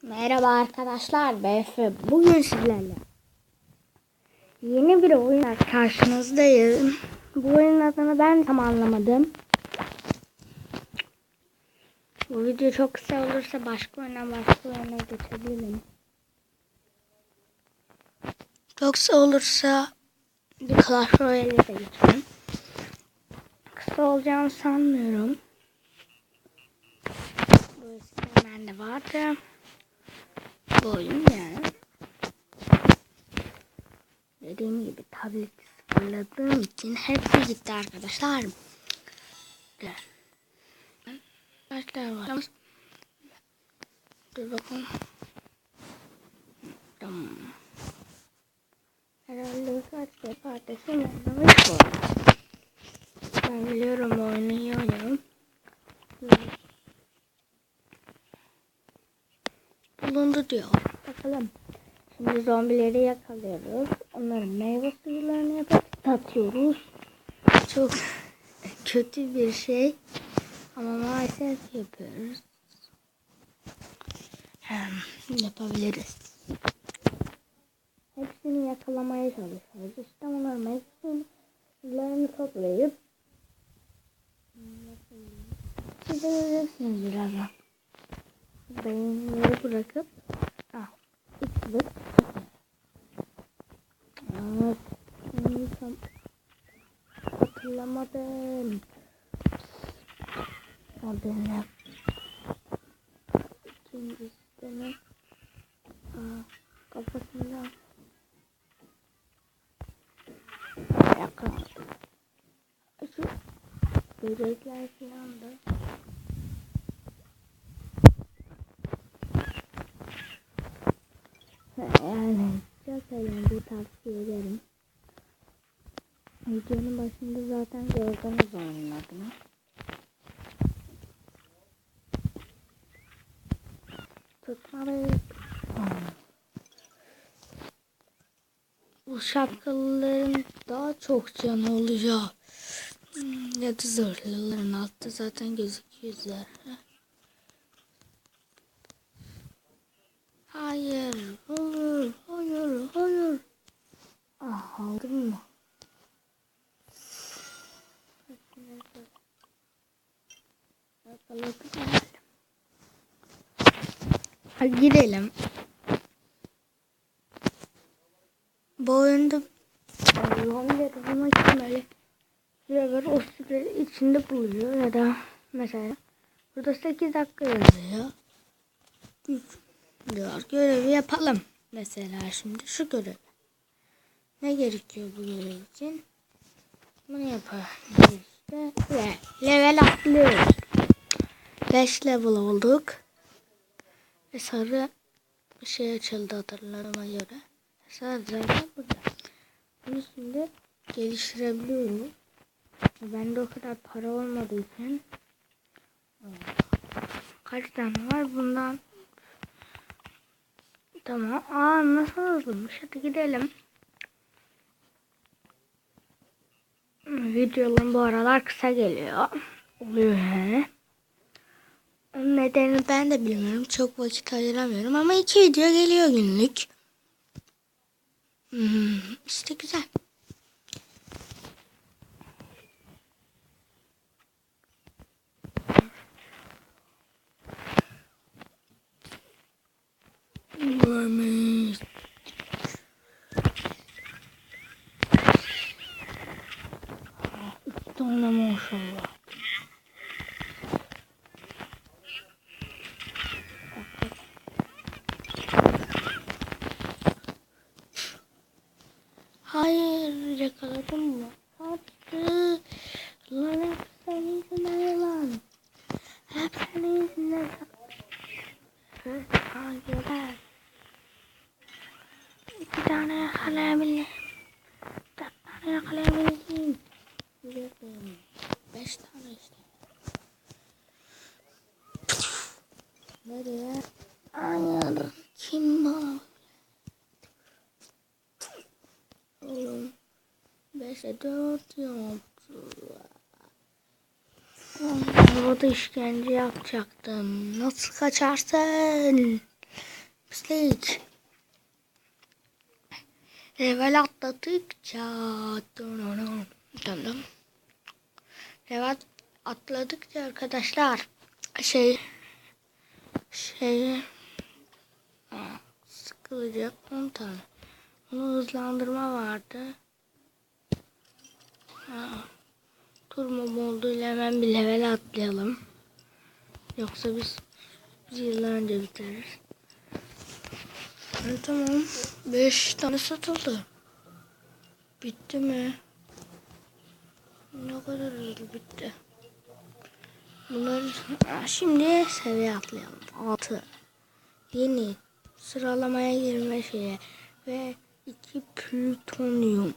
Merhaba arkadaşlar, ben Efe. Bugün sizlerle yeni bir oyunla karşınızdayım. Bu oyunun adını ben tam anlamadım. Bu video çok kısa olursa başka oyuna geçebilirim. Çok kısa olursa bir Clash Royale'e de geçelim. Kısa olacağını sanmıyorum. Bu eskiden bende vardı. Bu oyun yani. Dediğim gibi tableti sıfırladığım için hepsi gitti arkadaşlar. Kaçlar var? Dur bakalım. Tamam. Herhalde kaç defa ateşim oynamış bu. Ben biliyorum oyunu iyi oynarım. Bulundu diyor. Bakalım. Şimdi zombileri yakalıyoruz. Onların meyve suyularını yapıp satıyoruz. Çok kötü bir şey. Ama maalesef yapıyoruz. Yapabiliriz. Hepsini yakalamaya çalışıyoruz. İşte onların meyve suyularını toplayıp siz de göreceksiniz birazdan. Beyinleri bırakıp içlik tam hatırlamadım. Adını ikincisini kafasından yakın. Şu böcekler falan da yani çok eğlenceli, tavsiye ederim. Videonun başında zaten gördünüz oyunun adını. Tutmalıyız. Bu şapkalıların daha çok canı oluyor. Ya da zırhlıların altta zaten gözüküyor zırhlı. Hayır, hayır, hayır, hayır. Aldın mı? Hadi gidelim. Bu oyunda zombileri bulmak için böyle süreler o süre içinde buluyor ya da mesela burada 8 dakika yazıyor. Diyor görevi yapalım. Mesela şimdi şu görev. Ne gerekiyor bu görev için? Bunu yapalım işte ve level atlıyoruz. 5 level olduk. Ve sarı bir şey açıldı hatırladığıma göre. Sarı zaten burada. Bunu şimdi geliştirebiliyoruz. Bende o kadar para olmadığı için kaç tane var bundan? Tamam. Nasıl hızlıymış? Hadi gidelim. Videolarım bu aralar kısa geliyor. Oluyor yani. Onun nedenini ben de bilmiyorum. Çok vakit ayıramıyorum ama 2 video geliyor günlük. İşte güzel. Görmeyiz. İki tane maşallah. Hayır, yakaladım mı? Kaçtı. Lan hep senin yüzünden lan. Hep senin yüzünden. Hayır. 2 tane yakalayabilirim. 4 tane yakalayabilirim. 5 tane işte. Nereye? Hayır. Kim bu? Oğlum. 5'e 4 yaptı. Orada işkence yapacaktım. Nasıl kaçarsın? Pislik. Level atladıkça döndüm. Level atladıkça arkadaşlar şey sıkılacak 10 tane. Bunu hızlandırma vardı. Turbo moduyla hemen bir level atlayalım. Yoksa biz yıllar önce biteriz. Tamam. 5 tane satıldı. Bitti mi? Ne kadar hızlı bitti. Bunları şimdi seviye atlayalım. 6. Yeni sıralamaya girme şeye ve 2 plütonyum.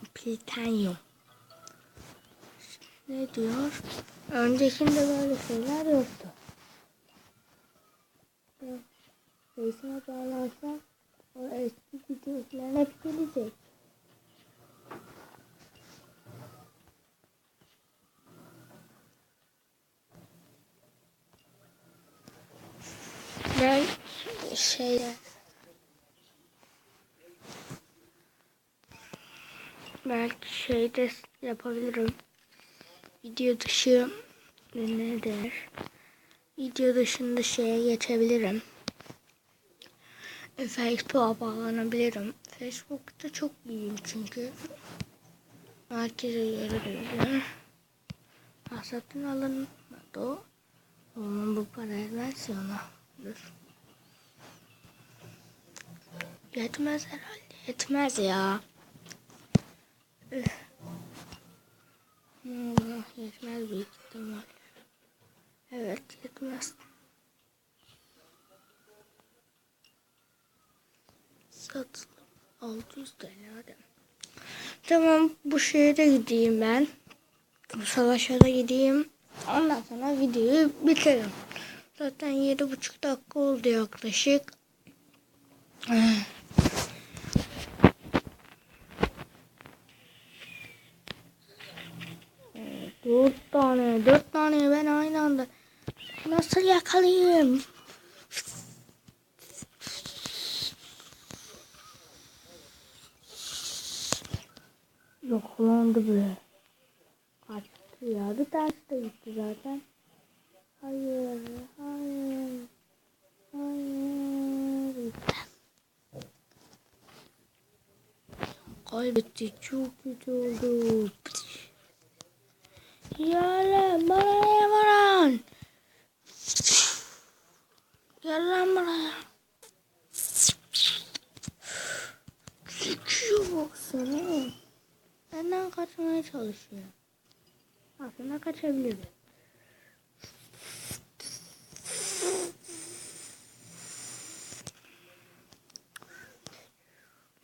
Ne diyor? Öncekinde böyle şeyler yoktu. Reisine bağlarsa o eski videolar hep gelecek. Ben belki şeyde yapabilirim. Video dışı ne der? Video dışında şeye geçebilirim. Facebook'a bağlanabilirim. Facebook'ta çok iyiyim çünkü. Herkese görüyorum. Satın alınmadı o. Onun bu parayı versin ona. Dur. Yetmez herhalde. Yetmez ya. Yetmez büyük ihtimal. Evet yetmez. Satın 600 TL hadi. Tamam bu şehre gideyim ben. Bu savaşa da gideyim. Ondan sonra videoyu bitiririm. Zaten 7,5 dakika oldu yaklaşık. 4 tane ben aynı anda nasıl yakalayayım? Yoklandı bile. Kaçtı ya. Bir tanesi de gitti zaten. Hayır. Kaybetti. Çok kötü oldu. Ya bana ne varan? Gel lan buraya. Sıkıyor baksana. Benden kaçmaya çalışıyor. Aslında kaçabilir.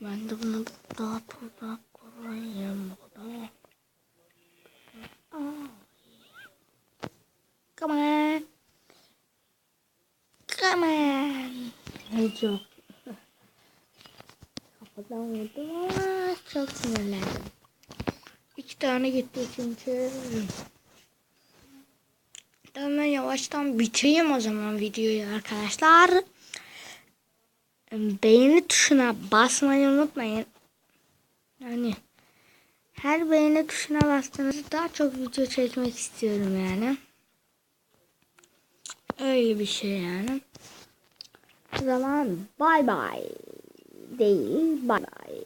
Ben de bunu daha toprak koyayım burada. Come on. Come on. Ne çok. Kapıdan vurdum ama çok sinirlendim. 2 tane gitti çünkü. Tamam ben yavaştan bitireyim o zaman videoyu arkadaşlar. Beğeni tuşuna basmayı unutmayın. Yani her beğeni tuşuna bastığınızda daha çok video çekmek istiyorum yani. Öyle bir şey yani. O zaman bye bye değil bye bye.